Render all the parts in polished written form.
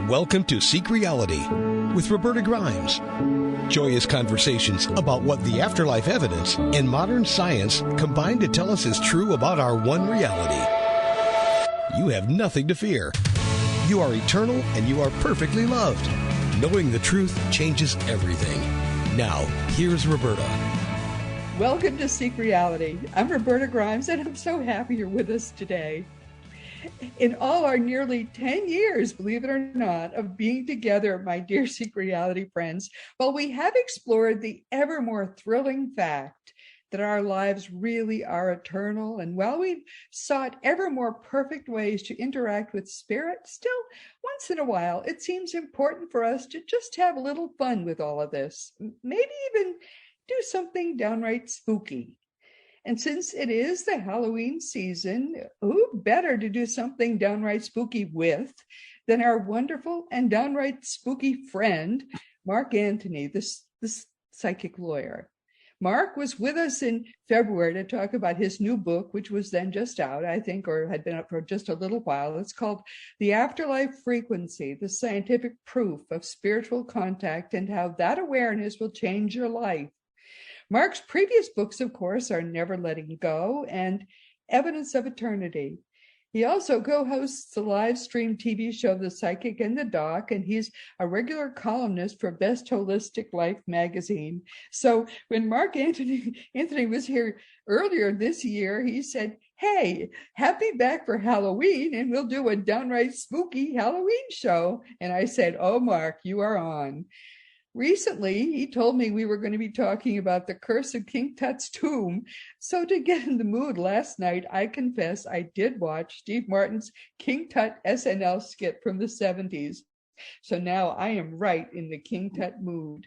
Welcome to Seek Reality with Roberta Grimes. Joyous conversations about what the afterlife evidence and modern science combine to tell us is true about our one reality. You have nothing to fear. You are eternal and you are perfectly loved. Knowing the truth changes everything. Now, here's Roberta. Welcome to Seek Reality. I'm Roberta Grimes, and I'm so happy you're with us today. In all our nearly 10 years, believe it or not, of being together, my dear Seek Reality friends, well, we have explored the ever more thrilling fact that our lives really are eternal. And while we've sought ever more perfect ways to interact with spirit, still, once in a while, it seems important for us to just have a little fun with all of this. Maybe even do something downright spooky. And since it is the Halloween season, who better to do something downright spooky with than our wonderful and downright spooky friend, Mark Antony, this psychic lawyer. Mark was with us in February to talk about his new book, which was then just out, I think, or had been out for just a little while. It's called The Afterlife Frequency, the Scientific Proof of Spiritual Contact and How That Awareness Will Change Your Life. Mark's previous books, of course, are Never Letting Go and Evidence of Eternity. He also co-hosts the live stream TV show The Psychic and the Doc, and he's a regular columnist for Best Holistic Life magazine. So when Mark Anthony was here earlier this year, he said, "Hey, have me back for Halloween and we'll do a downright spooky Halloween show." And I said, "Oh, Mark, you are on." Recently, he told me we were going to be talking about the curse of King Tut's tomb. So to get in the mood last night, I confess I did watch Steve Martin's King Tut SNL skit from the 70s. So now I am right in the King Tut mood.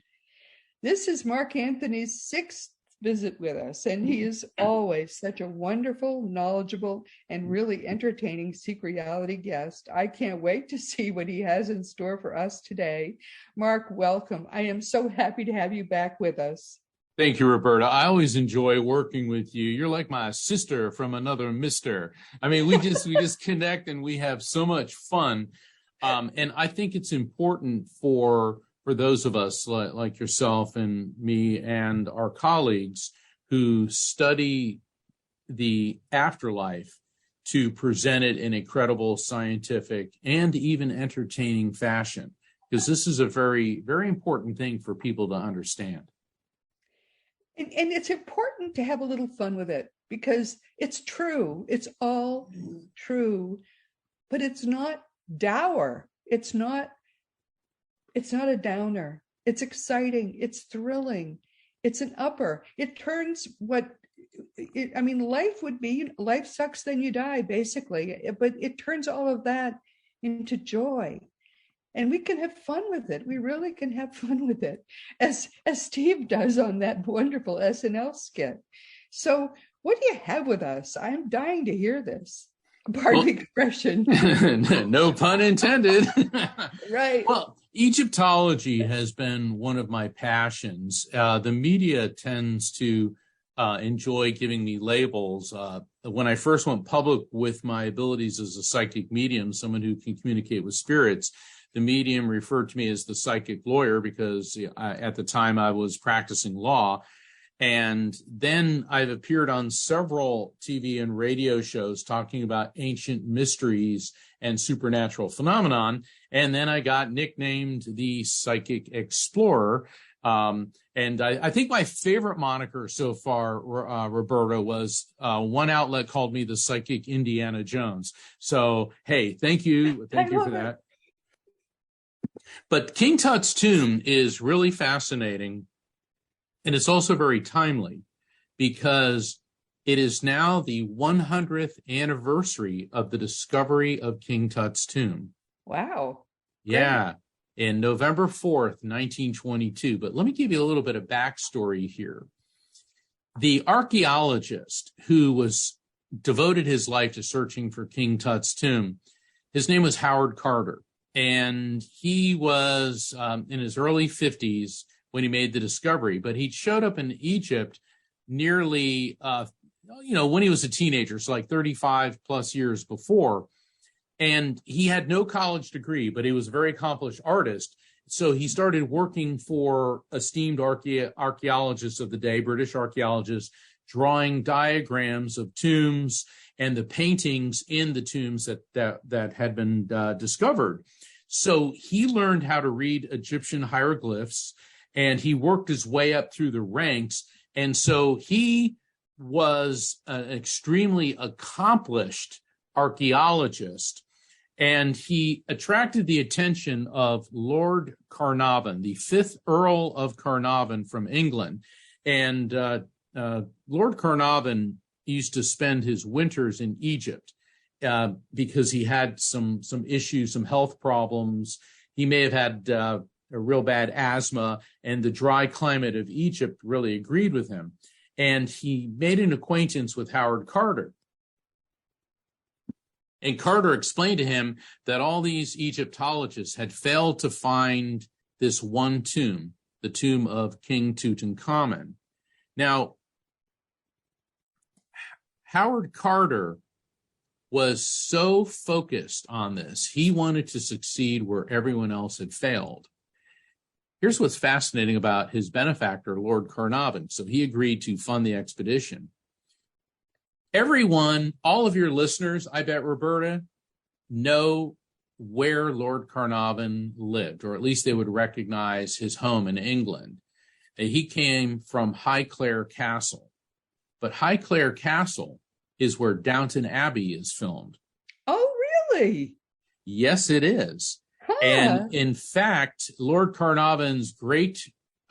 This is Mark Antony's sixth visit with us, and he is always such a wonderful, knowledgeable, and really entertaining Seek Reality guest. I can't wait to see what he has in store for us today. Mark, welcome. I am so happy to have you back with us. Thank you, Roberta. I always enjoy working with you. You're like my sister from another mister. I mean, we just connect and we have so much fun. And I think it's important for those of us like yourself and me and our colleagues who study the afterlife to present it in a credible, scientific, and even entertaining fashion, because this is a very, very important thing for people to understand. And it's important to have a little fun with it because it's true. It's all true, but it's not dour. It's not a downer. It's exciting. It's thrilling. It's an upper. It turns life sucks, then you die, basically. But it turns all of that into joy. And we can have fun with it. We really can have fun with it, as Steve does on that wonderful SNL skit. So what do you have with us? I'm dying to hear this. Pardon the expression. No pun intended. Right. Well, Egyptology has been one of my passions. The media tends to enjoy giving me labels. When I first went public with my abilities as a psychic medium, someone who can communicate with spirits, the medium referred to me as the psychic lawyer because at the time I was practicing law. And then I've appeared on several TV and radio shows talking about ancient mysteries and supernatural phenomenon. And then I got nicknamed the Psychic Explorer. And I think my favorite moniker so far, Roberta, was one outlet called me the Psychic Indiana Jones. So, hey, thank you. Thank you for that. But King Tut's tomb is really fascinating. And it's also very timely because it is now the 100th anniversary of the discovery of King Tut's tomb. Wow. Yeah, in November 4th, 1922. But let me give you a little bit of backstory here. The archaeologist who was devoted his life to searching for King Tut's tomb, his name was Howard Carter. And he was in his early 50s when he made the discovery, but he showed up in Egypt nearly, when he was a teenager, so like 35 plus years before. And he had no college degree, but he was a very accomplished artist. So he started working for esteemed archaeologists of the day, British archaeologists, drawing diagrams of tombs and the paintings in the tombs that had been discovered. So he learned how to read Egyptian hieroglyphs, and he worked his way up through the ranks. And so he was an extremely accomplished archaeologist, and he attracted the attention of Lord Carnarvon, the 5th Earl of Carnarvon from England. And Lord Carnarvon used to spend his winters in Egypt because he had some issues, some health problems. He may have had a real bad asthma, and the dry climate of Egypt really agreed with him. And he made an acquaintance with Howard Carter. And Carter explained to him that all these Egyptologists had failed to find this one tomb, the tomb of King Tutankhamun. Now, Howard Carter was so focused on this. He wanted to succeed where everyone else had failed. Here's what's fascinating about his benefactor, Lord Carnarvon. So he agreed to fund the expedition. Everyone, all of your listeners, I bet, Roberta, know where Lord Carnarvon lived, or at least they would recognize his home in England. He came from Highclere Castle. But Highclere Castle is where Downton Abbey is filmed. Oh, really? Yes, it is. Huh. And in fact, Lord Carnarvon's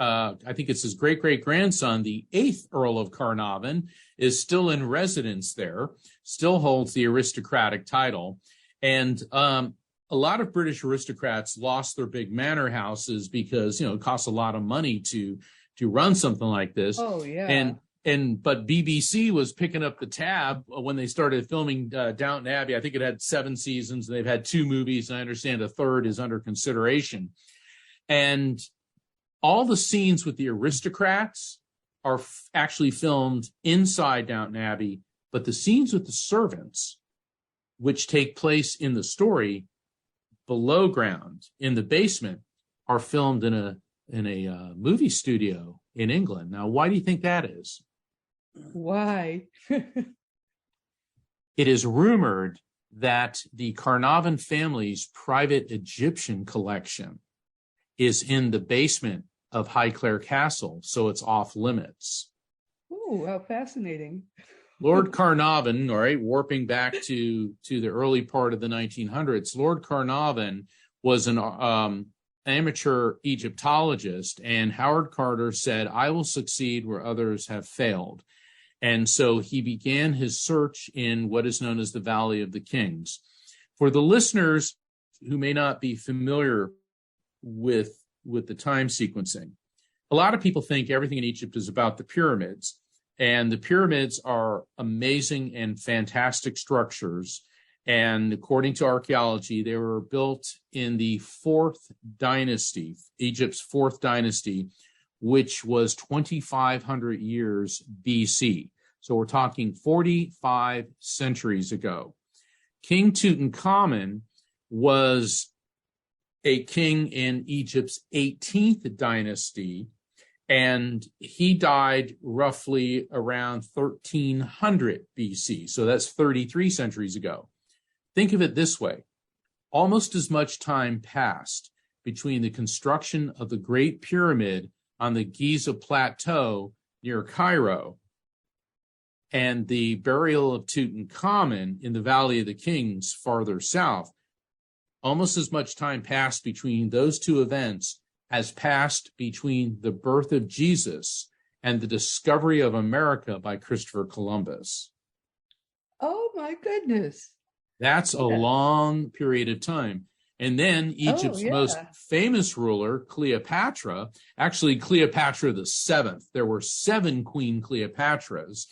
I think it's his great-great-grandson, the 8th Earl of Carnarvon, is still in residence there, still holds the aristocratic title. And a lot of British aristocrats lost their big manor houses because, it costs a lot of money to run something like this. Oh, yeah. But BBC was picking up the tab when they started filming Downton Abbey. I think it had 7 seasons, and they've had 2 movies, and I understand a 3rd is under consideration. And all the scenes with the aristocrats are actually filmed inside Downton Abbey, but the scenes with the servants, which take place in the story below ground in the basement, are filmed in a movie studio in England. Now, why do you think that is? Why? It is rumored that the Carnarvon family's private Egyptian collection is in the basement of Highclere Castle, so it's off limits. Oh, how fascinating. Lord Carnarvon, all right, warping back to the early part of the 1900s, Lord Carnarvon was an amateur Egyptologist, and Howard Carter said, "I will succeed where others have failed." And so he began his search in what is known as the Valley of the Kings. For the listeners who may not be familiar with the time sequencing, a lot of people think everything in Egypt is about the pyramids. And the pyramids are amazing and fantastic structures. And according to archaeology, they were built in the 4th dynasty, Egypt's 4th dynasty, which was 2,500 years BC. So we're talking 45 centuries ago. King Tutankhamun was a king in Egypt's 18th dynasty, and he died roughly around 1300 BC. So that's 33 centuries ago. Think of it this way. Almost as much time passed between the construction of the Great Pyramid on the Giza Plateau near Cairo and the burial of Tutankhamun in the Valley of the Kings farther south. Almost as much time passed between those two events as passed between the birth of Jesus and the discovery of America by Christopher Columbus. Oh, my goodness. That's a long period of time. And then Egypt's most famous ruler, Cleopatra, actually Cleopatra the 7th. There were 7 Queen Cleopatras.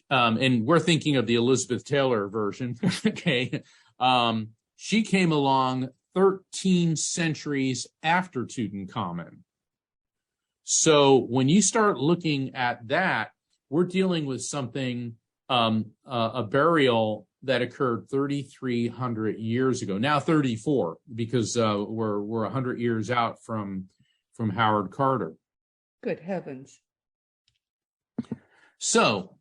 And we're thinking of the Elizabeth Taylor version. Okay. She came along 13 centuries after Tutankhamun. So when you start looking at that, we're dealing with something, a burial that occurred 3,300 years ago. Now 34, because we're 100 years out from Howard Carter. Good heavens. So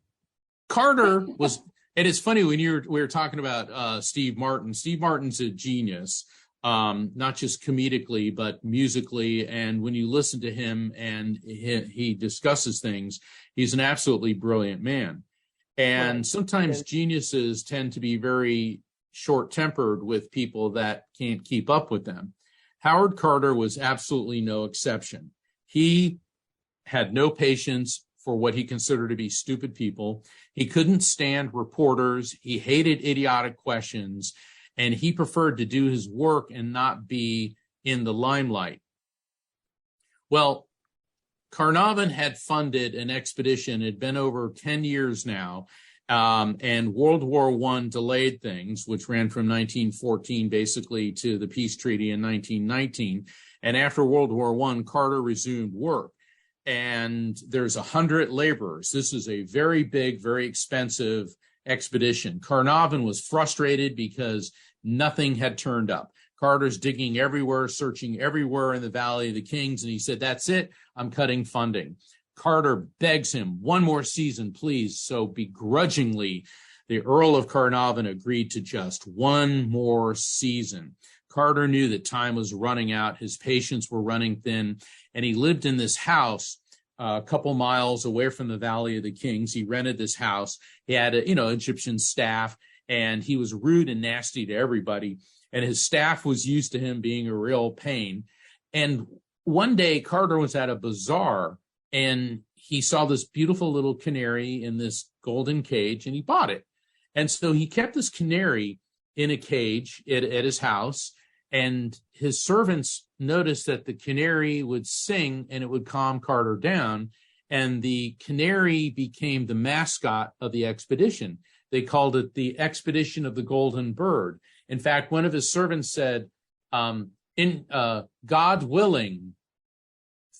Carter was, and it's funny when we were talking about Steve Martin. Steve Martin's a genius, not just comedically, but musically. And when you listen to him and he discusses things, he's an absolutely brilliant man. And sometimes geniuses tend to be very short-tempered with people that can't keep up with them. Howard Carter was absolutely no exception. He had no patience for what he considered to be stupid people. He couldn't stand reporters. He hated idiotic questions, and he preferred to do his work and not be in the limelight. Well, Carnarvon had funded an expedition. It had been over 10 years now, and World War I delayed things, which ran from 1914 basically to the peace treaty in 1919. And after World War I, Carter resumed work. And there's 100 laborers. This is a very big, very expensive expedition. Carnarvon was frustrated because nothing had turned up. Carter's digging everywhere, searching everywhere in the Valley of the Kings, and he said, "That's it, I'm cutting funding." Carter begs him, "One more season, please." So begrudgingly, the Earl of Carnarvon agreed to just one more season. Carter knew that time was running out, his patience were running thin, and he lived in this house a couple miles away from the Valley of the Kings. He rented this house. He had Egyptian staff, and he was rude and nasty to everybody. And his staff was used to him being a real pain. And one day Carter was at a bazaar and he saw this beautiful little canary in this golden cage and he bought it. And so he kept this canary in a cage at his house, and his servants noticed that the canary would sing and it would calm Carter down. And the canary became the mascot of the expedition. They called it the Expedition of the Golden Bird. In fact, one of his servants said, God willing,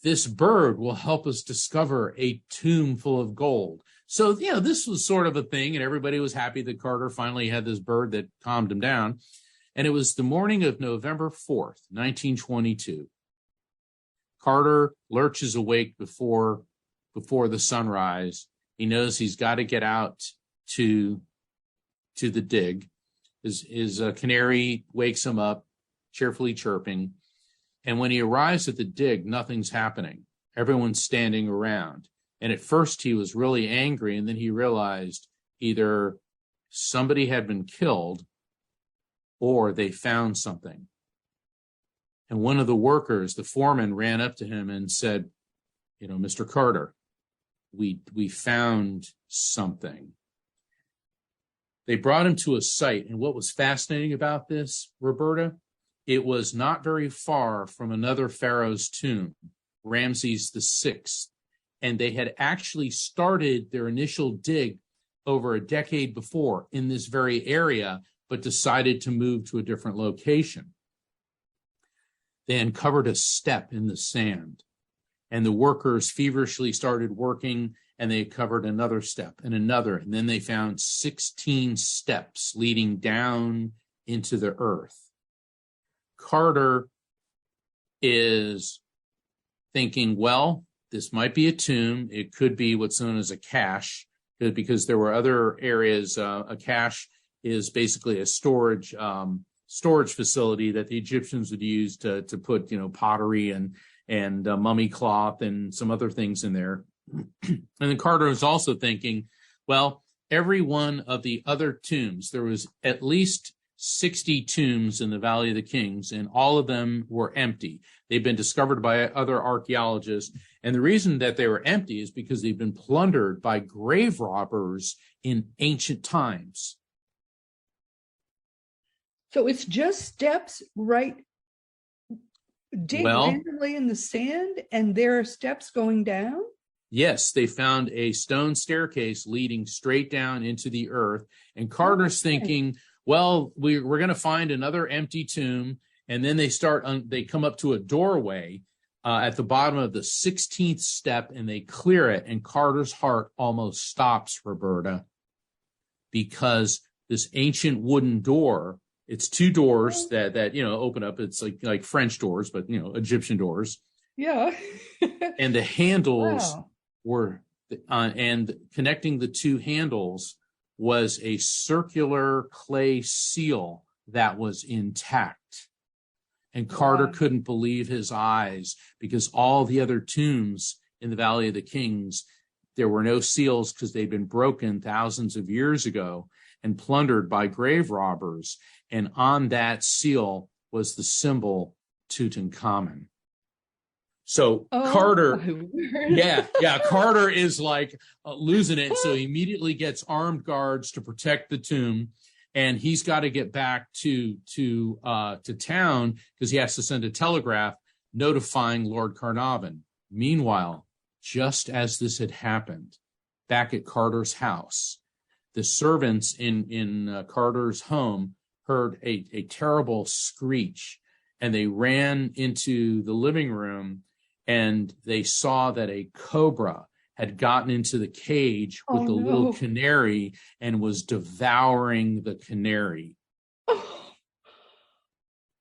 this bird will help us discover a tomb full of gold. So, this was sort of a thing, and everybody was happy that Carter finally had this bird that calmed him down. And it was the morning of November 4th, 1922. Carter lurches awake before the sunrise. He knows he's got to get out to the dig. His canary wakes him up, cheerfully chirping. And when he arrives at the dig, nothing's happening. Everyone's standing around. And at first he was really angry, and then he realized either somebody had been killed or they found something. And one of the workers, the foreman, ran up to him and said, "Mr. Carter, we found something." They brought him to a site, and what was fascinating about this, Roberta, it was not very far from another pharaoh's tomb, Ramses VI, and they had actually started their initial dig over a decade before in this very area, but decided to move to a different location. They uncovered a step in the sand, and the workers feverishly started working, and they covered another step and another, and then they found 16 steps leading down into the earth. Carter is thinking, well, this might be a tomb. It could be what's known as a cache, because there were other areas. A cache is basically a storage facility that the Egyptians would use to put, pottery and mummy cloth and some other things in there. And then Carter was also thinking, well, every one of the other tombs, there was at least 60 tombs in the Valley of the Kings, and all of them were empty. They've been discovered by other archaeologists. And the reason that they were empty is because they've been plundered by grave robbers in ancient times. So it's just steps, right? Dig randomly in the sand, and there are steps going down? Yes, they found a stone staircase leading straight down into the earth. And Carter's thinking, well, we're going to find another empty tomb. And then they come up to a doorway at the bottom of the 16th step, and they clear it. And Carter's heart almost stops, Roberta, because this ancient wooden door. It's two doors that open up. It's like French doors, but Egyptian doors. Yeah. And the handles Wow. were and connecting the two handles was a circular clay seal that was intact. And Carter Wow. couldn't believe his eyes, because all the other tombs in the Valley of the Kings, there were no seals because they'd been broken thousands of years ago and plundered by grave robbers. And on that seal was the symbol Tutankhamun. So Carter, Carter is like losing it. So he immediately gets armed guards to protect the tomb, and he's got to get back to town because he has to send a telegraph notifying Lord Carnarvon. Meanwhile, just as this had happened, back at Carter's house, the servants in Carter's home heard a terrible screech, and they ran into the living room, and they saw that a cobra had gotten into the cage with the little canary and was devouring the canary.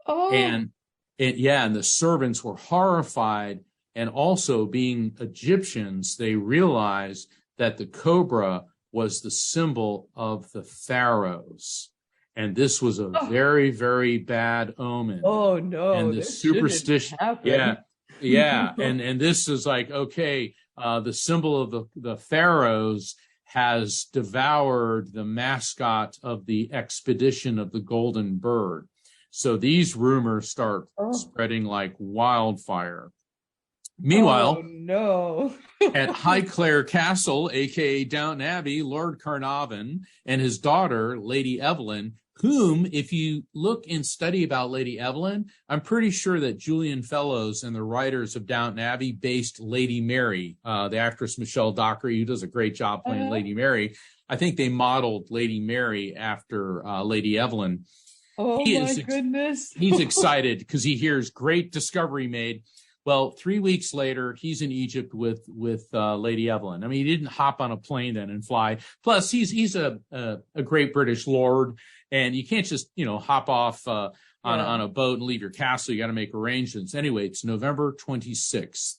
And the servants were horrified. And also, being Egyptians, they realized that the cobra was the symbol of the pharaohs. And this was a very, very bad omen. Oh, no. And the superstition. Yeah. And this is like, okay, the symbol of the pharaohs has devoured the mascot of the expedition of the Golden Bird. So these rumors start spreading like wildfire. Meanwhile, at Highclere Castle, aka Downton Abbey, Lord Carnarvon and his daughter, Lady Evelyn, whom, if you look and study about Lady Evelyn, I'm pretty sure that Julian Fellows and the writers of Downton Abbey based Lady Mary, the actress Michelle Dockery, who does a great job playing Lady Mary. I think they modeled Lady Mary after Lady Evelyn. Oh, my goodness. He's excited because he hears great discovery made. Well, 3 weeks later, he's in Egypt with Lady Evelyn. I mean, he didn't hop on a plane then and fly. Plus, he's a great British lord, and you can't just hop off on a boat and leave your castle. You got to make arrangements. Anyway, it's November 26th,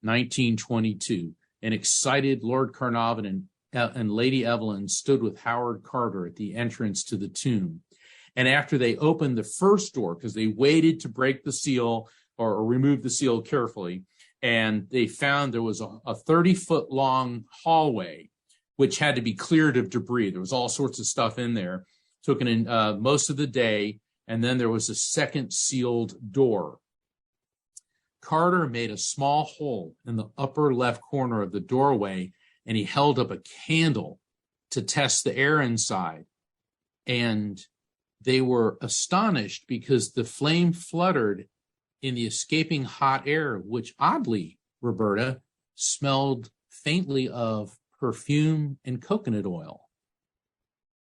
1922. An excited Lord Carnarvon and Lady Evelyn stood with Howard Carter at the entrance to the tomb. And after they opened the first door, because they waited to break the seal or remove the seal carefully, and they found there was a 30-foot long hallway, which had to be cleared of debris. There was all sorts of stuff in there. Took in most of the day, and then there was a second sealed door. Carter made a small hole in the upper left corner of the doorway, and he held up a candle to test the air inside. And they were astonished because the flame fluttered in the escaping hot air, which oddly, Roberta, smelled faintly of perfume and coconut oil.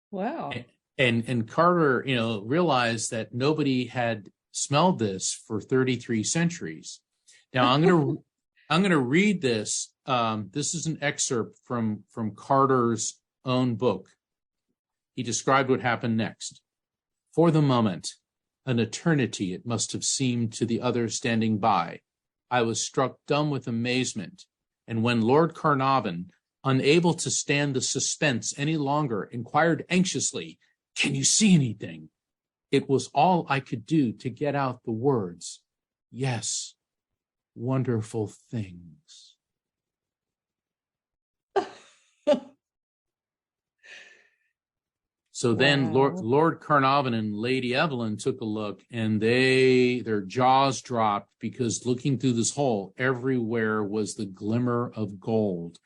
Wow. And Carter, realized that nobody had smelled this for 33 centuries. Now I'm going to read this. This is an excerpt from Carter's own book. He described what happened next. For the moment, an eternity it must have seemed to the others standing by, I was struck dumb with amazement, and when Lord Carnarvon, unable to stand the suspense any longer, inquired anxiously, "Can you see anything?" It was all I could do to get out the words, "Yes, wonderful things." So then Lord Carnarvon and Lady Evelyn took a look, and their jaws dropped, because looking through this hole, everywhere was the glimmer of gold.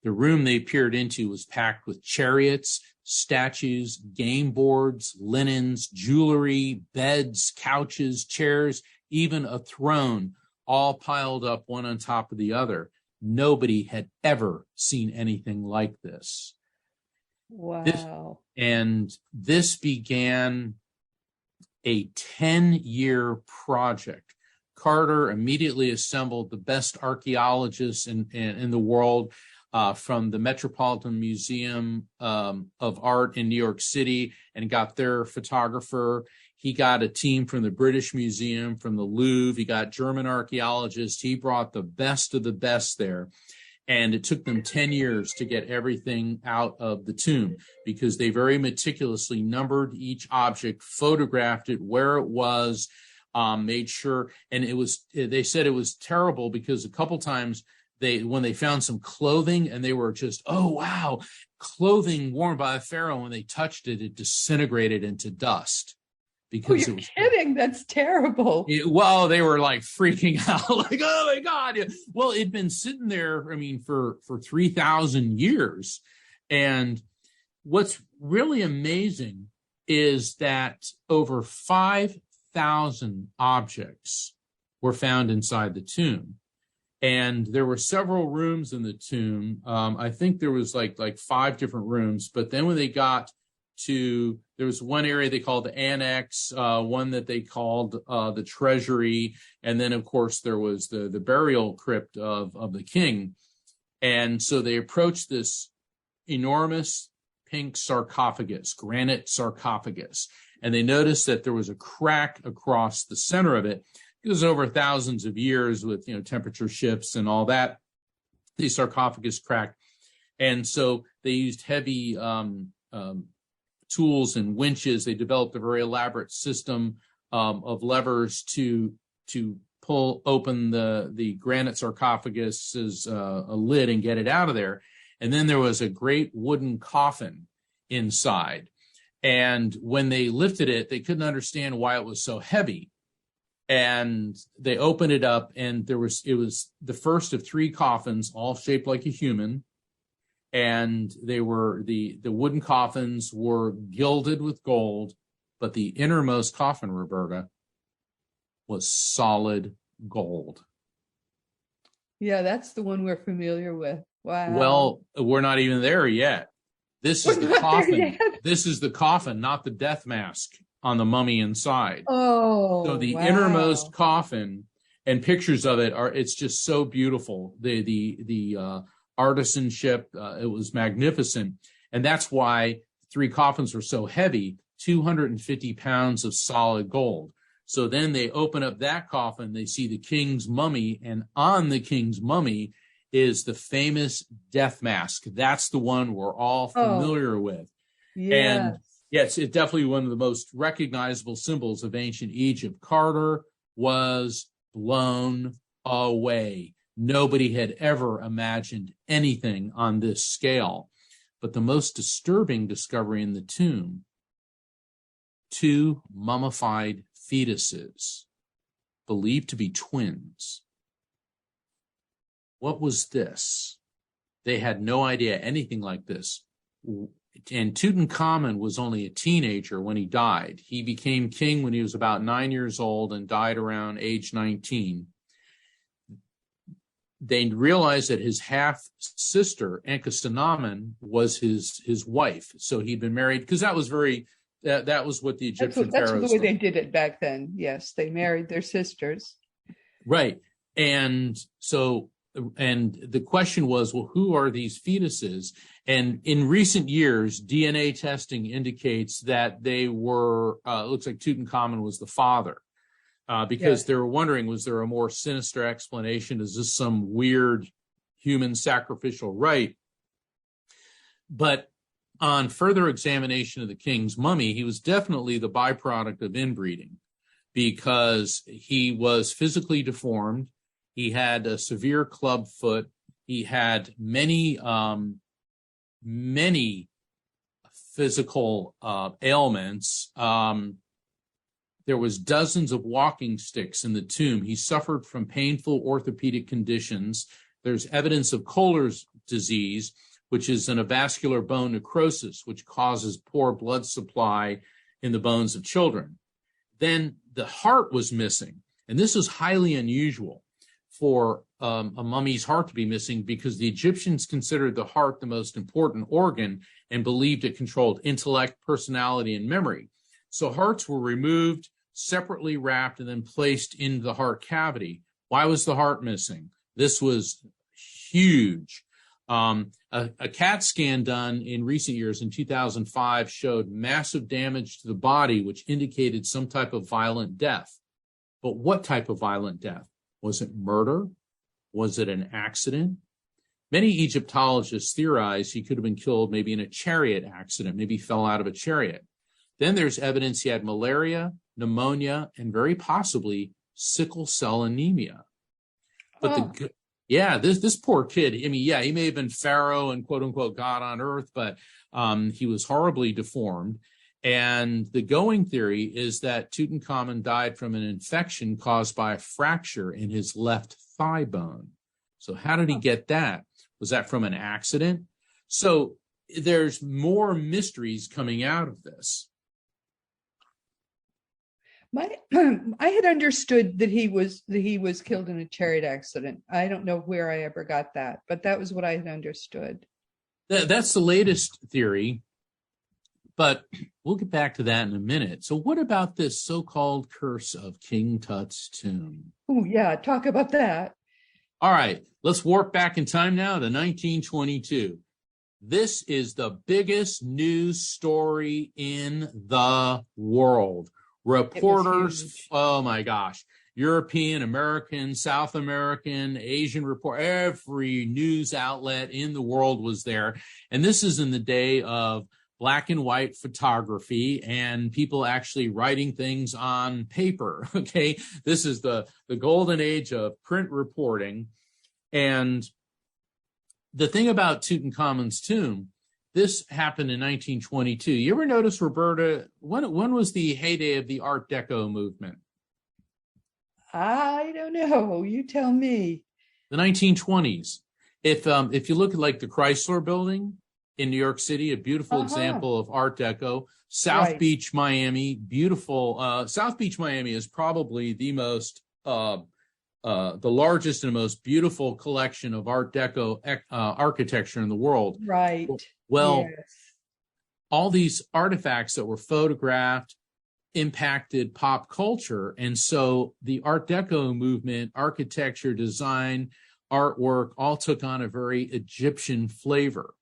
The room they peered into was packed with chariots, statues, game boards, linens, jewelry, beds, couches, chairs, even a throne, all piled up one on top of the other. Nobody had ever seen anything like this. Wow. This began a 10-year project. Carter immediately assembled the best archaeologists in the world. from the Metropolitan Museum of Art in New York City and got their photographer. He got a team from the British Museum, from the Louvre. He got German archaeologists. He brought the best of the best there. And it took them 10 years to get everything out of the tomb because they very meticulously numbered each object, photographed it, where it was, made sure. And they said it was terrible because a couple times when they found some clothing and they were just, oh, wow, clothing worn by a pharaoh, when they touched it, it disintegrated into dust. Because you're kidding. That's terrible. Well, they were like freaking out, like, oh my God. Well, it'd been sitting there, for 3,000 years. And what's really amazing is that over 5,000 objects were found inside the tomb. And there were several rooms in the tomb. I think there was like 5 different rooms. But then when they got there was one area they called the annex, one that they called the treasury, and then of course there was the burial crypt of the king. And so they approached this enormous pink sarcophagus, granite sarcophagus, and they noticed that there was a crack across the center of it. It was over thousands of years with temperature shifts and all that. The sarcophagus cracked, and so they used heavy tools and winches. They developed a very elaborate system of levers to pull open the granite sarcophagus's a lid and get it out of there. And then there was a great wooden coffin inside. And when they lifted it, they couldn't understand why it was so heavy. And they opened it up, and it was the first of 3 coffins, all shaped like a human. And they were the wooden coffins were gilded with gold, but the innermost coffin, Roberta, was solid gold. Yeah, that's the one we're familiar with. Wow. Well, we're not even there yet. This is the coffin. This is the coffin, not the death mask on the mummy inside. Oh, so the wow. innermost coffin, and pictures of it's just so beautiful. The artisanship, it was magnificent. And that's why 3 coffins were so heavy, 250 pounds of solid gold. So then they open up that coffin, they see the king's mummy, and on the king's mummy is the famous death mask. That's the one we're all familiar with. Yes. And yes, it's definitely one of the most recognizable symbols of ancient Egypt. Carter was blown away. Nobody had ever imagined anything on this scale. But the most disturbing discovery in the tomb, 2 mummified fetuses, believed to be twins. What was this? They had no idea anything like this. And Tutankhamun was only a teenager when he died. He became king when he was about 9 years old and died around age 19. They realized that his half-sister, Enkistenamen, was his wife. So he'd been married, because that was what the Egyptian pharaohs did. That's the way they did it back then. Yes, they married their sisters. Right. And the question was, well, who are these fetuses? And in recent years, DNA testing indicates that they were, it looks like Tutankhamun was the father. Because they were wondering, was there a more sinister explanation? Is this some weird human sacrificial rite? But on further examination of the king's mummy, he was definitely the byproduct of inbreeding, because he was physically deformed. He had a severe club foot. He had many physical ailments. There was dozens of walking sticks in the tomb. He suffered from painful orthopedic conditions. There's evidence of Kohler's disease, which is an avascular bone necrosis, which causes poor blood supply in the bones of children. Then the heart was missing. And this is highly unusual for a mummy's heart to be missing, because the Egyptians considered the heart the most important organ and believed it controlled intellect, personality, and memory. So hearts were removed, separately wrapped, and then placed into the heart cavity. Why was the heart missing? This was huge. A CAT scan done in recent years in 2005 showed massive damage to the body, which indicated some type of violent death. But what type of violent death? Was it murder? Was it an accident? Many Egyptologists theorize he could have been killed maybe in a chariot accident, maybe fell out of a chariot. Then there's evidence he had malaria, pneumonia, and very possibly sickle cell anemia. But this poor kid, I mean, yeah, he may have been Pharaoh and quote unquote God on earth, but he was horribly deformed. And the going theory is that Tutankhamun died from an infection caused by a fracture in his left thigh bone. So how did he get that? Was that from an accident? So there's more mysteries coming out of this. I had understood that he was killed in a chariot accident. I don't know where I ever got that, but that was what I had understood. That's the latest theory, but we'll get back to that in a minute. So what about this so-called curse of King Tut's tomb? Oh, yeah, talk about that. All right, let's warp back in time now to 1922. This is the biggest news story in the world. Reporters, oh my gosh, European, American, South American, Asian report, every news outlet in the world was there. And this is in the day of black and white photography and people actually writing things on paper. Okay, this is the golden age of print reporting. And the thing about Tutankhamun's tomb, this happened in 1922. You ever notice, Roberta, when was the heyday of the Art Deco movement? I don't know. You tell me. The 1920s. If you look at like the Chrysler Building in New York City, a beautiful example of Art Deco. South Beach, Miami, beautiful. South Beach, Miami is probably the most the largest and most beautiful collection of Art Deco architecture in the world. Right. Well, yes. All these artifacts that were photographed impacted pop culture. And so the Art Deco movement, architecture, design, artwork, all took on a very Egyptian flavor.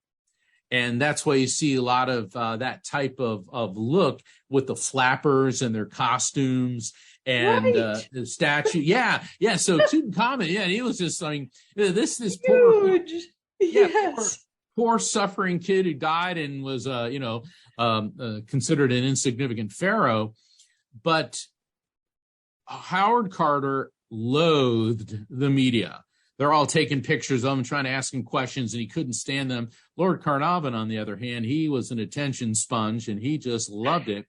And that's why you see a lot of that type of look with the flappers and their costumes and the statue. Yeah. So Tutankhamun, he was just, I mean, this huge. Poor, yes. Poor suffering kid who died and was, considered an insignificant pharaoh. But Howard Carter loathed the media. They're all taking pictures of him, trying to ask him questions, and he couldn't stand them. Lord Carnarvon, on the other hand, he was an attention sponge, and he just loved it.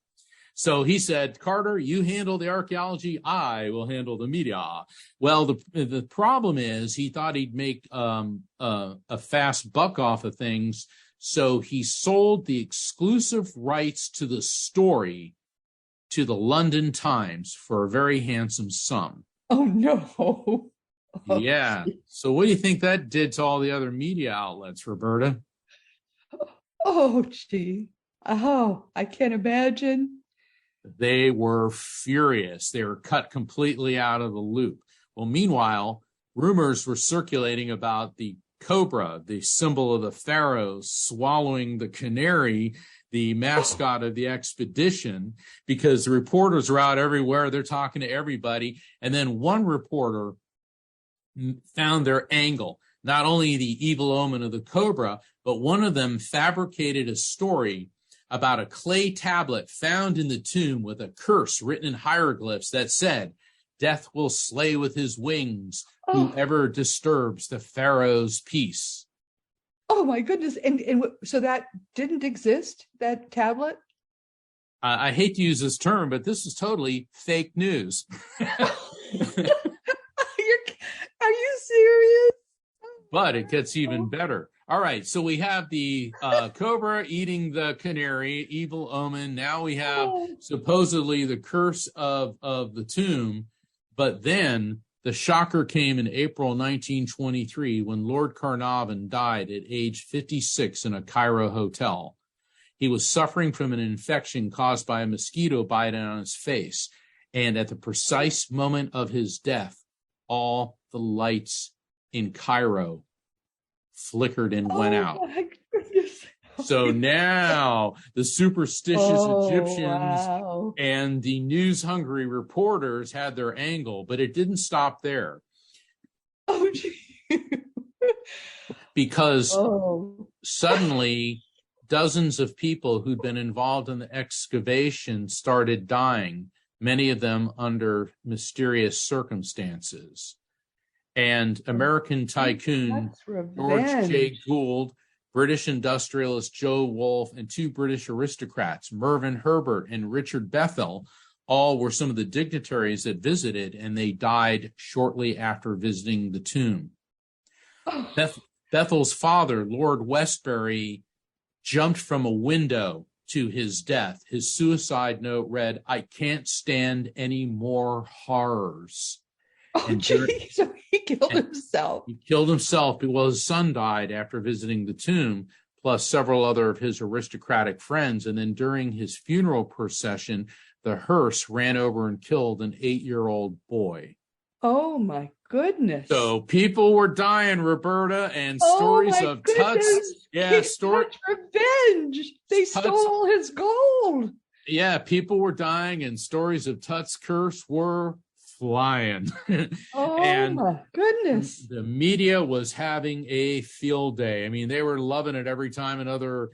So he said, Carter, you handle the archaeology, I will handle the media. Well, the problem is he thought he'd make a fast buck off of things, so he sold the exclusive rights to the story to the London Times for a very handsome sum. Oh, no. Yeah. So what do you think that did to all the other media outlets, Roberta? Oh, gee. Oh, I can't imagine. They were furious. They were cut completely out of the loop. Well, meanwhile, rumors were circulating about the cobra, the symbol of the pharaohs, swallowing the canary, the mascot of the expedition, because the reporters were out everywhere. They're talking to everybody. And then one reporter found their angle, not only the evil omen of the cobra, but one of them fabricated a story about a clay tablet found in the tomb with a curse written in hieroglyphs that said, "Death will slay with his wings whoever disturbs the pharaoh's peace." Oh my goodness. And so that didn't exist, that tablet? I hate to use this term, but this is totally fake news. Are you serious? But it gets even better. All right, so we have the cobra eating the canary, evil omen. Now we have supposedly the curse of the tomb. But then the shocker came in April 1923 when Lord Carnarvon died at age 56 in a Cairo hotel. He was suffering from an infection caused by a mosquito bite on his face. And at the precise moment of his death, all the lights in Cairo flickered and went out. My goodness. So now the superstitious Egyptians wow. and the news-hungry reporters had their angle, but it didn't stop there. Oh, gee. Because suddenly dozens of people who'd been involved in the excavation started dying, many of them under mysterious circumstances. And American tycoon George J. Gould, British industrialist Joe Wolfe, and two British aristocrats, Mervyn Herbert and Richard Bethel, all were some of the dignitaries that visited, and they died shortly after visiting the tomb. Bethel's father, Lord Westbury, jumped from a window to his death. His suicide note read, "I can't stand any more horrors." Oh, gee, so he killed himself. He killed himself because his son died after visiting the tomb, plus several other of his aristocratic friends. And then during his funeral procession, the hearse ran over and killed an 8-year-old boy. Oh, my goodness. So people were dying, Roberta, and stories of Tut's. Yeah, Tut's revenge. They stole all his gold. Yeah, people were dying, and stories of Tut's curse were flying. Oh, my goodness. The media was having a field day. I mean, they were loving it every time another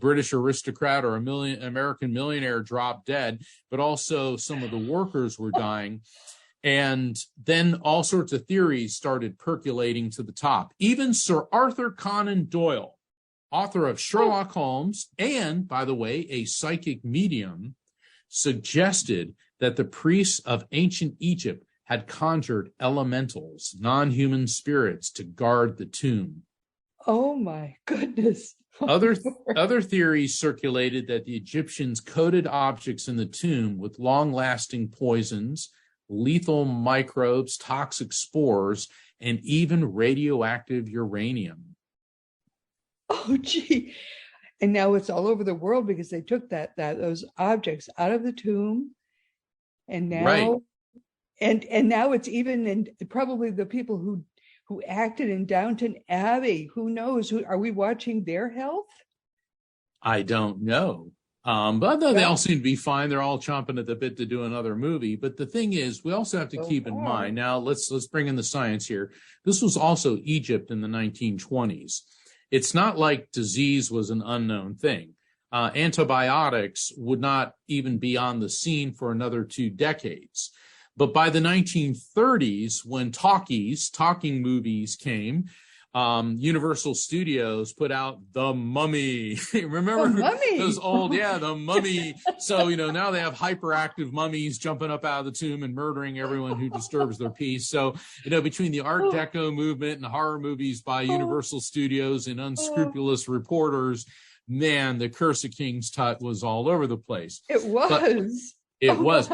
British aristocrat or American millionaire dropped dead, but also some of the workers were dying. And then all sorts of theories started percolating to the top. Even Sir Arthur Conan Doyle, author of Sherlock Holmes, and, by the way, a psychic medium, suggested that the priests of ancient Egypt had conjured elementals, non-human spirits, to guard the tomb. Oh, my goodness. Other theories circulated that the Egyptians coated objects in the tomb with long-lasting poisons, lethal microbes, toxic spores, and even radioactive uranium. Oh, gee. And now it's all over the world because they took those objects out of the tomb. And now, right. and now it's even in probably the people who acted in Downton Abbey. Who knows? Are we watching their health? I don't know. But no, they all seem to be fine. They're all chomping at the bit to do another movie. But the thing is, we also have to keep in mind, now let's bring in the science here. This was also Egypt in the 1920s. It's not like disease was an unknown thing. Antibiotics would not even be on the scene for another 2 decades. But by the 1930s, when talking movies came, Universal Studios put out The Mummy. Remember those old, The Mummy. So, now they have hyperactive mummies jumping up out of the tomb and murdering everyone who disturbs their peace. So, between the Art Deco movement and horror movies by Universal Studios and unscrupulous reporters, man, the Curse of King Tut was all over the place. It was. It was.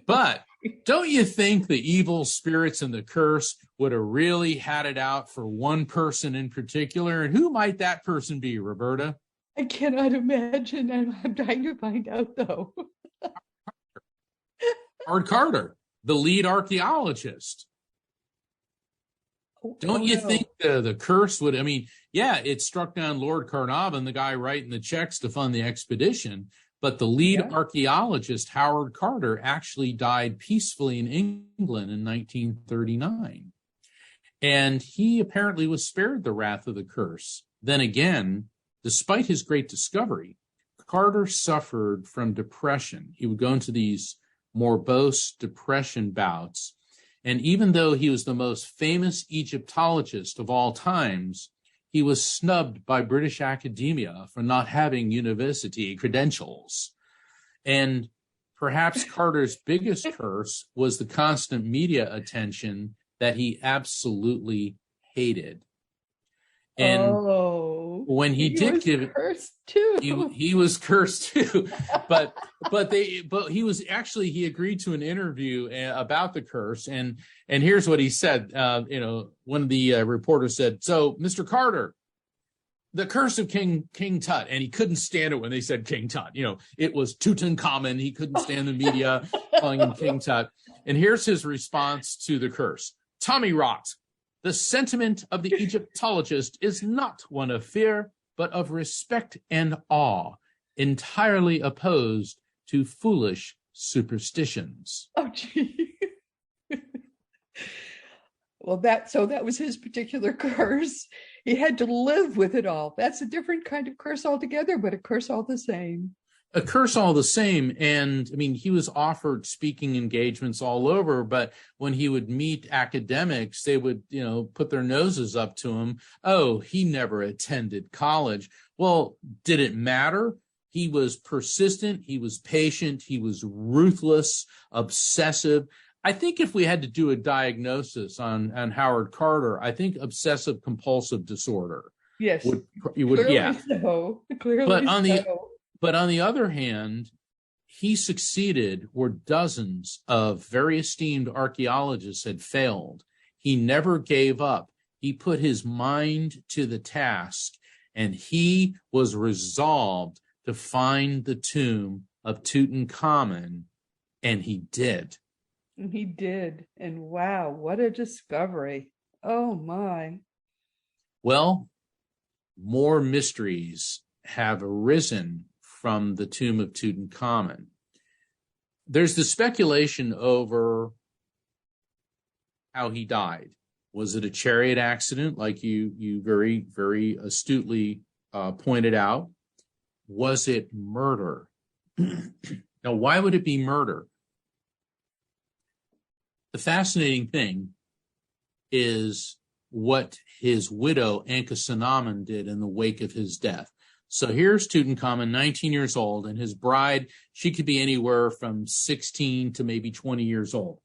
But don't you think the evil spirits in the curse would have really had it out for one person in particular? And who might that person be, Roberta? I cannot imagine, and I'm trying to find out, though. Howard Carter, the lead archaeologist. Don't you think the curse would, it struck down Lord Carnarvon, the guy writing the checks to fund the expedition, but the lead archaeologist, Howard Carter, actually died peacefully in England in 1939. And he apparently was spared the wrath of the curse. Then again, despite his great discovery, Carter suffered from depression. He would go into these morose depression bouts. And even though he was the most famous Egyptologist of all times, he was snubbed by British academia for not having university credentials. And perhaps Carter's biggest curse was the constant media attention that he absolutely hated. And when he did give it, cursed too. He was cursed too. But he agreed to an interview about the curse, and here's what he said. One of the reporters said, "So, Mr. Carter, the curse of King Tut," and he couldn't stand it when they said King Tut. It was Tutankhamun. He couldn't stand the media calling him King Tut. And here's his response to the curse: "Tommy rot. The sentiment of the Egyptologist is not one of fear, but of respect and awe, entirely opposed to foolish superstitions. Oh, gee. Well, that was his particular curse. He had to live with it all. That's a different kind of curse altogether, but a curse all the same. A curse all the same. And I mean, he was offered speaking engagements all over, but when he would meet academics, they would, put their noses up to him. Oh, he never attended college. Well, did it matter? He was persistent. He was patient. He was ruthless, obsessive. I think if we had to do a diagnosis on Howard Carter, I think obsessive compulsive disorder. Yes. Clearly yeah. So. Clearly But on the other hand, he succeeded where dozens of very esteemed archaeologists had failed. He never gave up. He put his mind to the task, and he was resolved to find the tomb of Tutankhamun, and he did. He did. And wow, what a discovery. Oh, my. Well, more mysteries have arisen from the tomb of Tutankhamun. There's the speculation over how he died. Was it a chariot accident, like you very, very astutely pointed out? Was it murder? Now, why would it be murder? The fascinating thing is what his widow, Ankhesenamun, did in the wake of his death. So here's Tutankhamun, 19 years old, and his bride, she could be anywhere from 16 to maybe 20 years old.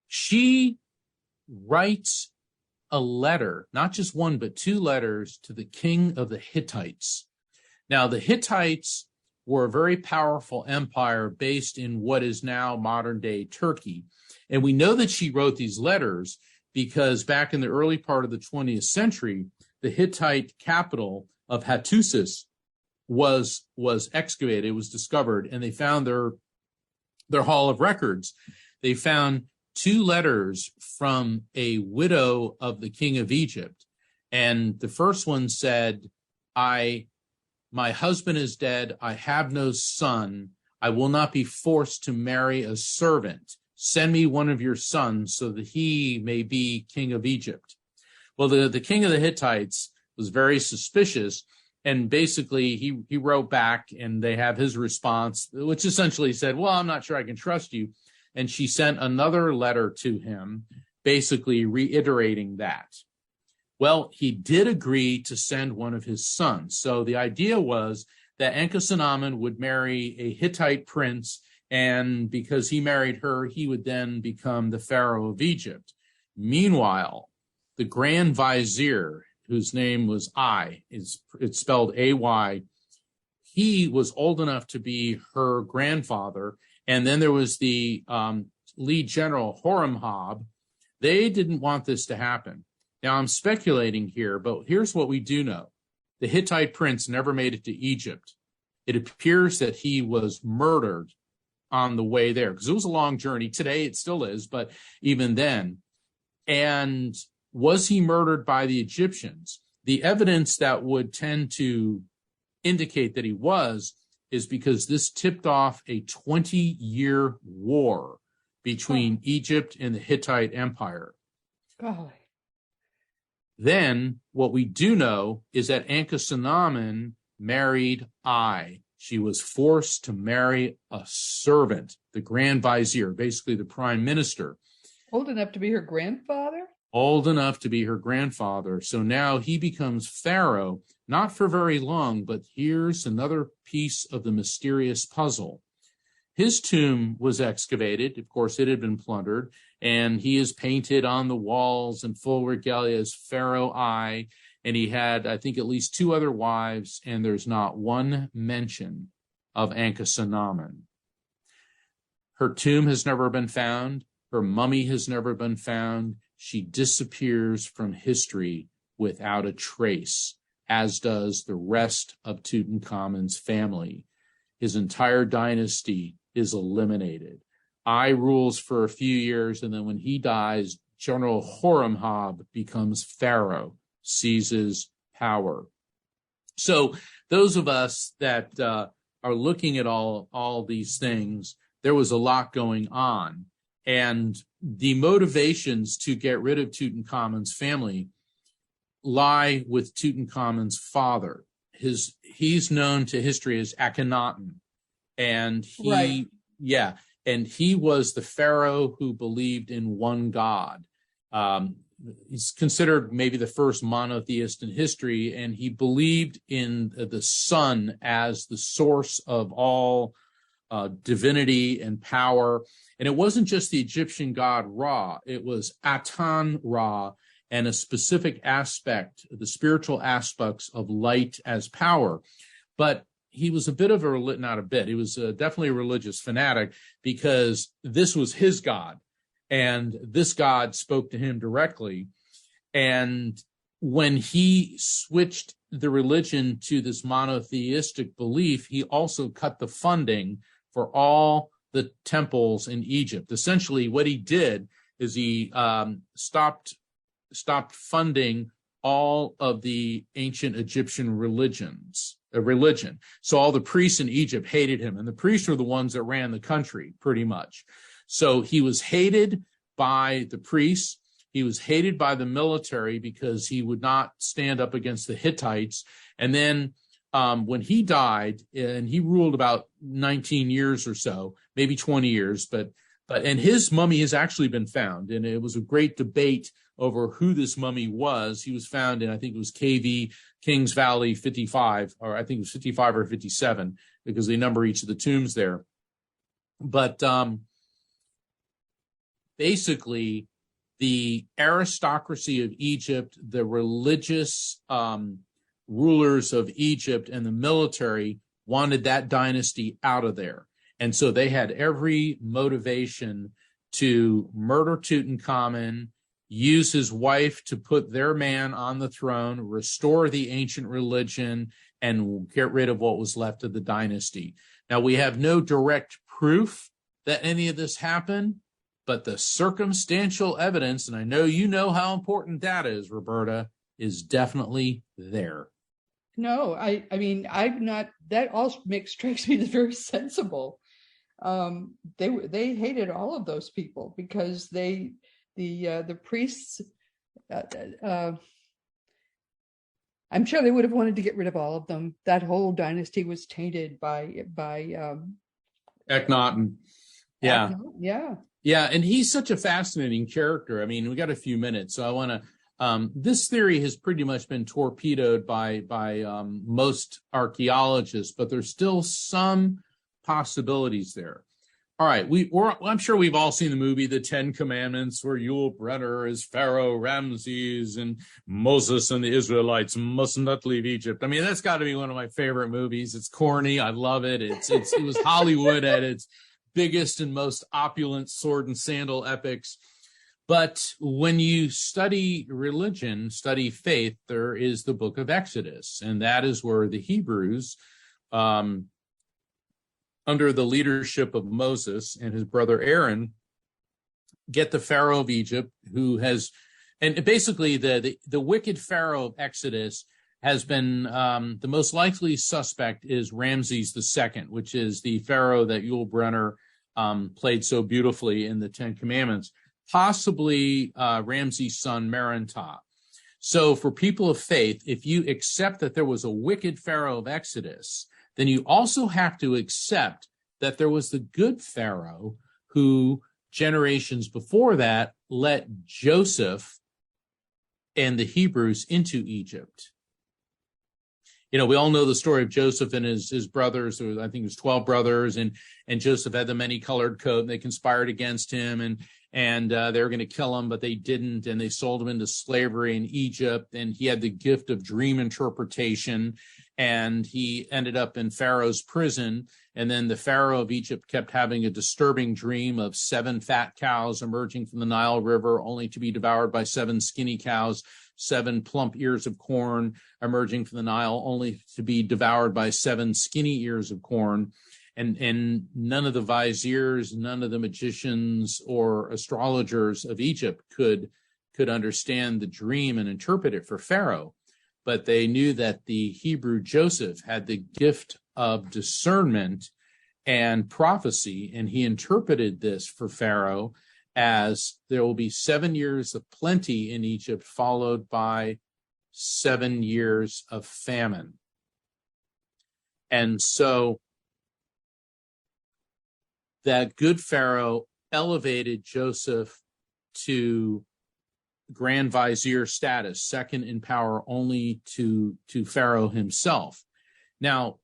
She writes a letter, not just one, but two letters to the king of the Hittites. Now, the Hittites were a very powerful empire based in what is now modern-day Turkey. And we know that she wrote these letters because back in the early part of the 20th century, the Hittite capital of Hattusis was excavated, it was discovered, and they found their hall of records. They found two letters from a widow of the king of Egypt. And the first one said, my husband is dead. I have no son. I will not be forced to marry a servant. Send me one of your sons so that he may be king of Egypt. Well, the king of the Hittites was very suspicious, and basically he wrote back, and they have his response, which essentially said, well, I'm not sure I can trust you. And she sent another letter to him, basically reiterating that. Well, he did agree to send one of his sons. So the idea was that Ankhesenamun would marry a Hittite prince, and because he married her, he would then become the Pharaoh of Egypt. Meanwhile, the Grand Vizier, whose name was it's spelled A-Y, he was old enough to be her grandfather. And then there was the lead general, Horemheb. They didn't want this to happen. Now, I'm speculating here, but here's what we do know. The Hittite prince never made it to Egypt. It appears that he was murdered on the way there, because it was a long journey. Today, it still is, but even then. And was he murdered by the Egyptians? The evidence that would tend to indicate that he was is because this tipped off a 20-year war between Egypt and the Hittite Empire. Golly. Then what we do know is that Ankhesenamun married Ai. She was forced to marry a servant, the Grand Vizier, basically the prime minister. Old enough to be her grandfather? Old enough to be her grandfather. So now he becomes pharaoh, not for very long, but here's another piece of the mysterious puzzle. His tomb was excavated. Of course, it had been plundered, and he is painted on the walls in full regalia as Pharaoh Ai, and he had, I think, at least two other wives, and there's not one mention of Ankhesenamun. Her tomb has never been found. Her mummy has never been found. She disappears from history without a trace, as does the rest of Tutankhamun's family. His entire dynasty is eliminated. Ai rules for a few years, and then when he dies, General Horemheb becomes Pharaoh, seizes power. So those of us that are looking at all these things, there was a lot going on. And the motivations to get rid of Tutankhamun's family lie with Tutankhamun's father. He's known to history as Akhenaten. And he was the pharaoh who believed in one God. He's considered maybe the first monotheist in history, and he believed in the sun as the source of all divinity and power. And it wasn't just the Egyptian god Ra, it was Atan Ra, and a specific aspect, the spiritual aspects of light as power. But he was a bit of he was definitely a religious fanatic, because this was his God, and this God spoke to him directly. And when he switched the religion to this monotheistic belief, he also cut the funding for all the temples in Egypt. Essentially, what he did is he stopped funding all of the ancient Egyptian religion. So all the priests in Egypt hated him, and the priests were the ones that ran the country, pretty much. So he was hated by the priests. He was hated by the military because he would not stand up against the Hittites. And then when he died, and he ruled about 19 years or so, maybe 20 years, and his mummy has actually been found, and it was a great debate over who this mummy was. He was found in, I think it was KV, Kings Valley 55, or I think it was 55 or 57, because they number each of the tombs there. But basically, the aristocracy of Egypt, the religious rulers of Egypt, and the military wanted that dynasty out of there. And so they had every motivation to murder Tutankhamun, use his wife to put their man on the throne, restore the ancient religion, and get rid of what was left of the dynasty. Now, we have no direct proof that any of this happened, but the circumstantial evidence, and I know you know how important that is, Roberta, is definitely there. No, I mean, that all strikes me as very sensible. They hated all of those people because the priests, I'm sure they would have wanted to get rid of all of them. That whole dynasty was tainted by Akhenaten. Yeah. Yeah. Yeah, and he's such a fascinating character. I mean, we got a few minutes, so I want to. This theory has pretty much been torpedoed by most archaeologists, but there's still some possibilities there. All right, I'm sure we've all seen the movie The Ten Commandments, where Yul Brynner is Pharaoh Ramses, and Moses and the Israelites must not leave Egypt. I mean, that's got to be one of my favorite movies. It's corny, I love it. It was Hollywood at its biggest and most opulent sword and sandal epics. But when you study religion, study faith, there is the book of Exodus, and that is where the Hebrews, under the leadership of Moses and his brother Aaron, get the Pharaoh of Egypt, who has, and basically the wicked Pharaoh of Exodus has been, the most likely suspect is Ramses II, which is the Pharaoh that Yul Brynner played so beautifully in the Ten Commandments, possibly Ramses' son Merentah. So for people of faith, if you accept that there was a wicked Pharaoh of Exodus, then you also have to accept that there was the good Pharaoh who, generations before that, let Joseph and the Hebrews into Egypt. You know, we all know the story of Joseph and his brothers, or I think it was 12 brothers, and Joseph had the many-colored coat, and they conspired against him, and they were going to kill him, but they didn't, and they sold him into slavery in Egypt, and he had the gift of dream interpretation, and he ended up in Pharaoh's prison. And then the Pharaoh of Egypt kept having a disturbing dream of 7 fat cows emerging from the Nile River, only to be devoured by 7 skinny cows, 7 plump ears of corn emerging from the Nile, only to be devoured by 7 skinny ears of corn. and none of the viziers, none of the magicians or astrologers of Egypt could understand the dream and interpret it for Pharaoh. But they knew that the Hebrew Joseph had the gift of discernment and prophecy, and he interpreted this for Pharaoh as there will be 7 years of plenty in Egypt, followed by 7 years of famine. And so that good Pharaoh elevated Joseph to Grand Vizier status, second in power only to Pharaoh himself. Now,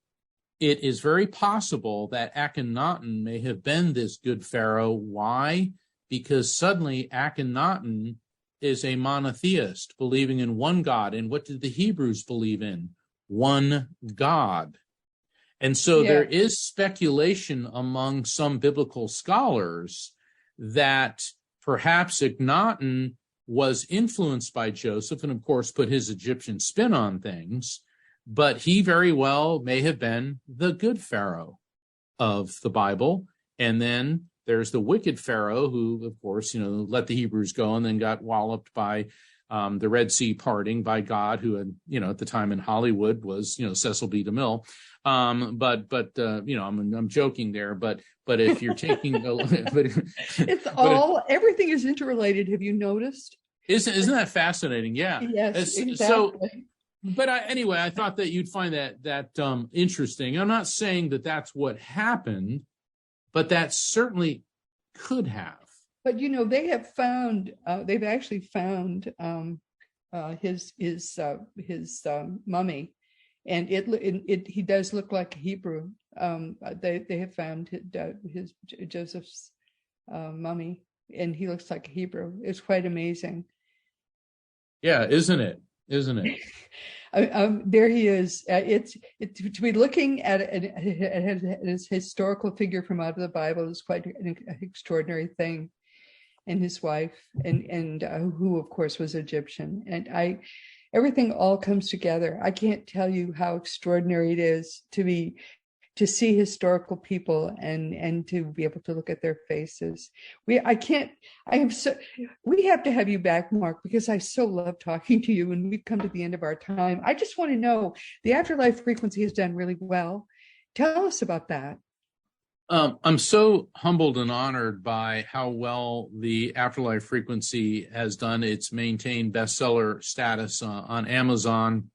it is very possible that Akhenaten may have been this good Pharaoh. Why? Because suddenly Akhenaten is a monotheist, believing in one God. And what did the Hebrews believe in? One God. And so there is speculation among some biblical scholars that perhaps Akhenaten was influenced by Joseph and, of course, put his Egyptian spin on things, but he very well may have been the good Pharaoh of the Bible. And then there's the wicked Pharaoh who, of course, let the Hebrews go and then got walloped by the Red Sea parting by God, who had, at the time in Hollywood was, Cecil B. DeMille. I'm joking there, but if you're taking, everything is interrelated. Have you noticed? Isn't that fascinating? Yeah. Yes, exactly. So, but anyway, I thought that you'd find that interesting. I'm not saying that that's what happened, but that certainly could have. But they have found. They've actually found his mummy, and he does look like a Hebrew. They have found his Joseph's mummy, and he looks like a Hebrew. It's quite amazing. Yeah, isn't it? There he is. It's to be looking at his historical figure from out of the Bible is quite an extraordinary thing. And his wife, and who of course was Egyptian, and everything all comes together. I can't tell you how extraordinary it is to see historical people and to be able to look at their faces. We have to have you back, Mark, because I so love talking to you, and we've come to the end of our time. I just want to know, the Afterlife Frequency has done really well. Tell us about that. I'm so humbled and honored by how well the Afterlife Frequency has done. It's maintained bestseller status on Amazon.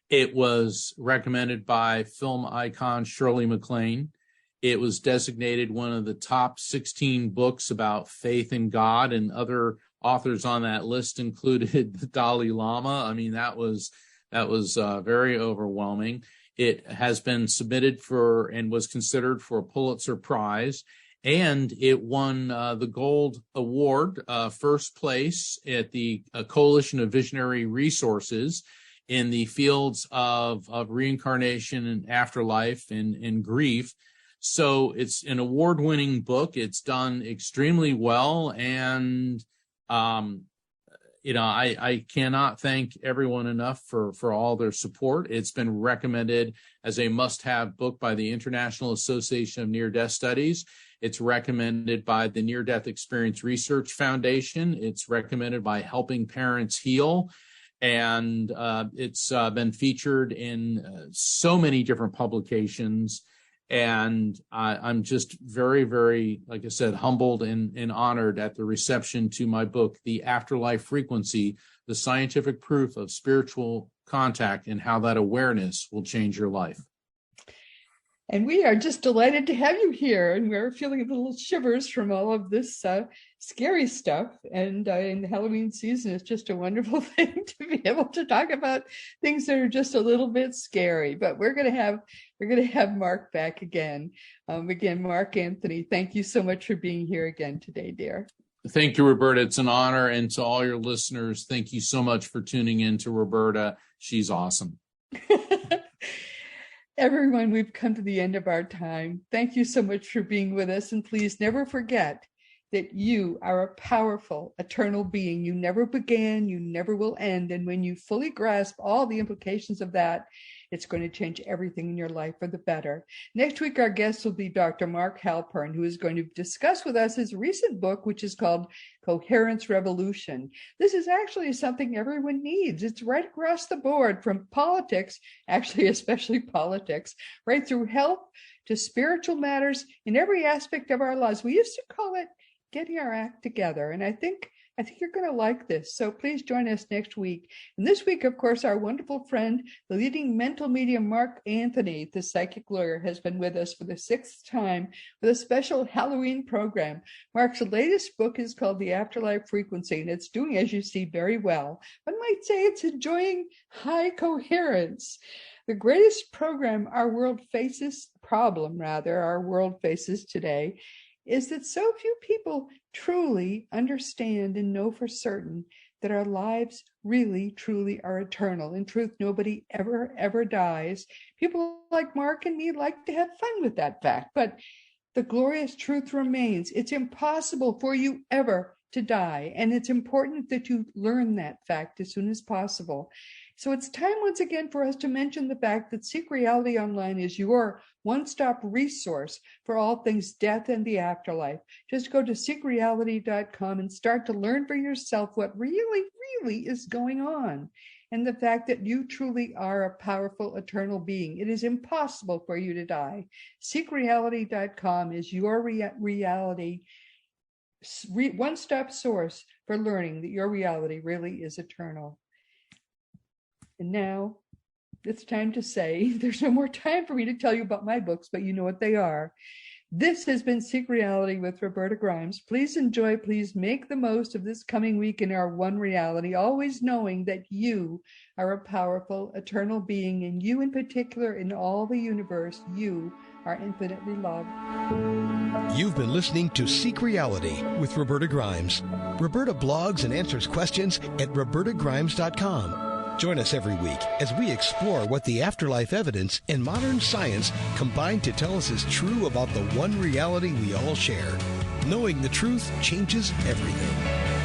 It was recommended by film icon Shirley MacLaine. It was designated one of the top 16 books about faith in God, and other authors on that list included the Dalai Lama. I mean, that was very overwhelming. It has been submitted for and was considered for a Pulitzer Prize, and it won the Gold Award, first place at the Coalition of Visionary Resources in the fields of reincarnation and afterlife and grief. So it's an award-winning book. It's done extremely well, and I cannot thank everyone enough for all their support. It's been recommended as a must-have book by the International Association of Near-Death Studies. It's recommended by the Near-Death Experience Research Foundation. It's recommended by Helping Parents Heal. And it's been featured in so many different publications. And I'm just very, very, like I said, humbled and honored at the reception to my book, The Afterlife Frequency, the scientific proof of spiritual contact and how that awareness will change your life. And we are just delighted to have you here. And we're feeling a little shivers from all of this scary stuff. And in the Halloween season, it's just a wonderful thing to be able to talk about things that are just a little bit scary. But we're going to have Mark back again. Mark Anthony, thank you so much for being here again today, dear. Thank you, Roberta. It's an honor. And to all your listeners, thank you so much for tuning in to Roberta. She's awesome. Everyone, we've come to the end of our time. Thank you so much for being with us. And please never forget that you are a powerful, eternal being. You never began, you never will end. And when you fully grasp all the implications of that, It's going to change everything in your life for the better. Next week, our guest will be Dr. Mark Halpern, who is going to discuss with us his recent book, which is called Coherence Revolution. This is actually something everyone needs. It's right across the board, from politics, actually especially politics, right through health to spiritual matters, in every aspect of our lives. We used to call it getting our act together. And I think you're going to like this. So please join us next week. And this week, of course, our wonderful friend, the leading mental medium, Mark Anthony, the psychic lawyer, has been with us for the 6th time with a special Halloween program. Mark's latest book is called The Afterlife Frequency, and it's doing, as you see, very well. One might say it's enjoying high coherence. The greatest our world faces today is that so few people truly understand and know for certain that our lives really, truly are eternal. In truth, nobody ever dies. People like Mark and me like to have fun with that fact, but the glorious truth remains. It's impossible for you ever to die, and it's important that you learn that fact as soon as possible. So it's time once again for us to mention the fact that Seek Reality Online is your one-stop resource for all things death and the afterlife. Just go to seekreality.com and start to learn for yourself what really is going on, and the fact that you truly are a powerful, eternal being. It is impossible for you to die. Seekreality.com is your reality, one-stop source for learning that your reality really is eternal. And now it's time to say, there's no more time for me to tell you about my books, but you know what they are. This has been Seek Reality with Roberta Grimes. Please enjoy, please make the most of this coming week in our one reality, always knowing that you are a powerful, eternal being, and you in particular, in all the universe, you are infinitely loved. You've been listening to Seek Reality with Roberta Grimes. Roberta blogs and answers questions at robertagrimes.com. Join us every week as we explore what the afterlife evidence and modern science combine to tell us is true about the one reality we all share. Knowing the truth changes everything.